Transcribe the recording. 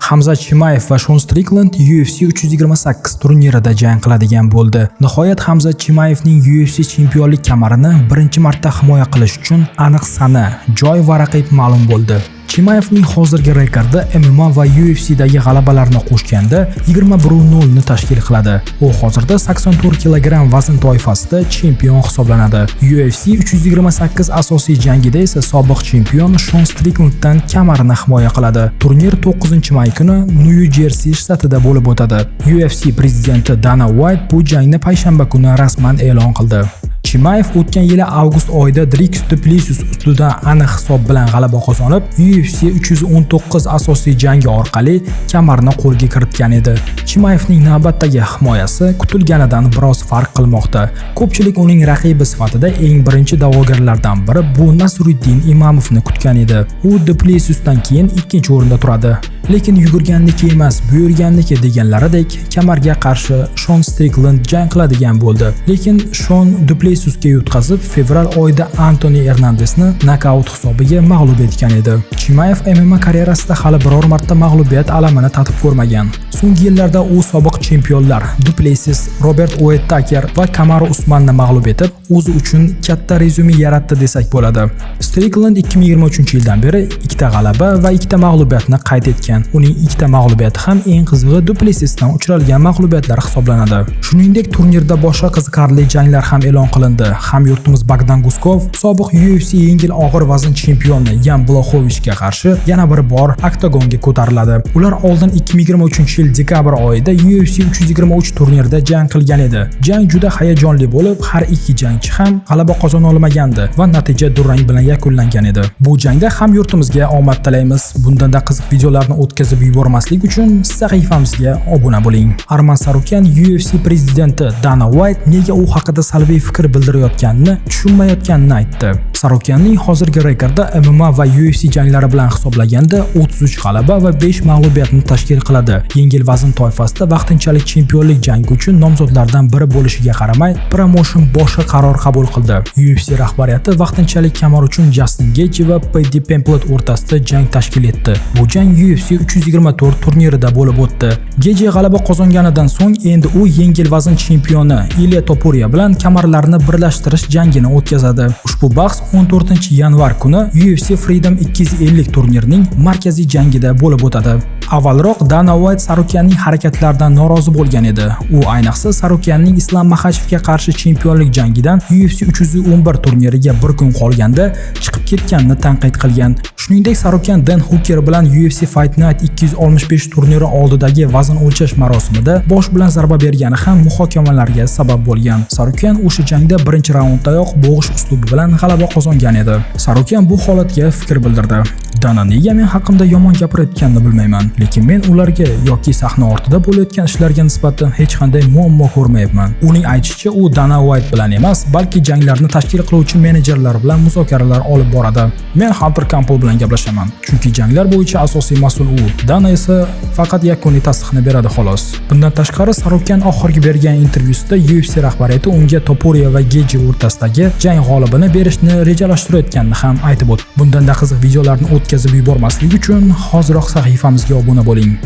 Hamzat Chimayev va Shon Strickland UFC 328 turnirida jang qiladigan bo'ldi. Nihoyat Hamzat Chimayevning UFC chempionlik kamarini birinchi marta himoya qilish uchun aniq sana, joy va raqib ma'lum bo'ldi. Chimayevning hozirgi rekordi MMA va UFCdagi g'alabalarni qo'shganda 21-0 ni tashkil qiladi. U hozirda 84 kg vazn toifasida chempion hisoblanadi. UFC 328 asosiy jangida esa sobiq chempion Shon Stricklanddan kamarini himoya qiladi. Turnir 9-may kuni Nyu-Jersi shtatida bo'lib o'tadi. UFC prezidenti Dana White bu jangni payshanba kuni rasman e'lon qildi. Chimayev o'tgan yili avgust oyida Drix du Plessis ustidan aniq hisob bilan g'alaba qozonib, UFC 319 asosiy jangi orqali kamarni qo'lga kiritgan edi. Chimayevning navbatdagi himoyasi kutilganidan biroz farq qilmoqda. Ko'pchilik uning raqibi sifatida eng birinchi da'vogarlardan biri bu Nasruddin Imamovni kutgan edi. U du Plessisdan keyin ikkinchi o'rinda turadi. Lekin yugurganniki emas, buyurganniki deganlaridek kamarga qarshi Shon Strickland jang qiladigan bo'ldi. Lekin Shon du Plessisga yutqazib, fevral oyida Anthony Hernandesni nokaut hisobiga mag'lub etgan edi. Chimayev MMA karyerasida hali biror marta mag'lubiyat alamini tatib ko'rmagan. So'nggi yillarda u sobiq chempionlar du Plessis, Robert Whittaker va Kamaru Usmanni mag'lub etib, o'zi uchun katta rezyume yaratdi desak bo'ladi. Strickland 2023-yildan beri 2 ta g'alaba va 2 ta mag'lubiyatni qayd etgan. Uning 2 ta mag'lubiyati ham eng qizig'i du Plessisdan uchralgan mag'lubiyatlar hisoblanadi. Shuningdek, turnirda boshqa qiziqarli janglar ham e'lon qilindi. Hamyurtimiz Bogdan Guskov sobiq UFC yengil og'ir vazn chempioni Yan Blachowicga qarshi yana bir bor oktagonga ko'tariladi. Ular oldin 2023-yil dekabr oyida UFC 323 turnirida jang qilgan edi. Jang juda hayajonli bo'lib, har ikki jangchi ham g'alaba qozona olmagandi va natija durang bilan yakunlangan edi. Bu jangda hamyurtimizga omad tilaymiz. Bundan-da qiziq videolarni o'tkazib yubormaslik uchun sahifamizga obuna bo'ling. Arman Sarukyan UFC prezidenti Dana White nega u haqida salbiy fikr bildirayotganini tushunmayotganini aytdi. Sarukyanning hozirgi rekordi MMA va UFC janglari bilan hisoblaganda 33 g'alaba va 5 mag'lubiyatni tashkil qiladi. Yengil vazn toifasida vaqtinchalik chempionlik jangi uchun nomzodlardan biri bo'lishiga qaramay, promotion boshqa qaror qabul qildi. UFC rahbariyati vaqtinchalik kamar uchun Justin Gaethje va Paddy Pimblett o'rtasida jang tashkil etdi. Bu jang UFC 324 turnirida bo'lib o'tdi. Gaethje g'alaba qozonganidan so'ng endi u yengil vazn chempioni Ilya Topuria bilan kamarlarni birlashtirish jangini o'tkazadi. Ushbu bahs 14-yanvar kuni UFC Freedom 250 turnirining markaziy jangida bo'lib o'tadi. Avvalroq Dana White Sarukyanning harakatlaridan norozi bo'lgan edi. U ayniqsa Sarukyanning Islam Maxachevga qarshi chempionlik jangidan UFC 311 turniriga bir kun qolganda chiqib ketganini tanqid qilgan. Shuningdek, Sarukyan Dan Hooker bilan UFC Fight Night 265 turniri oldidagi vazn o'lchash marosimida bosh bilan zarba bergani ham muhokamalarga sabab bo'lgan. Sarukyan o'sha jangda birinchi raunddayoq bo'g'ish uslubi bilan g'alaba qozongan edi. Sarukyan bu holatga fikr bildirdi. Dana nega men haqimda yomon gapirayotganini bilmayman, lekin men ularga yoki sahna ortida bo'layotgan ishlarga nisbatan hech qanday muammo ko'rmayapman. Uning aytishicha, u Dana White bilan emas, balki janglarni tashkil qiluvchi menejerlar bilan muzokaralar olib boradi. Men Hunter Campbell bilan gaplashaman, chunki janglar bo'yicha asosiy mas'ul u. Dana esa faqat yakuniy tasdiqni beradi xolos. Bundan tashqari, Sarukyan oxirgi bergan intervyusida UFC rahbariyati unga Topuria va Gaethje o'rtasidagi jang g'olibini berishni rejalashtirayotganini ham aytib o'tdi. Bundan-da qiziq videolarni o'tkazib yubormaslik uchun hoziroq sahifamizga obuna bo'ling.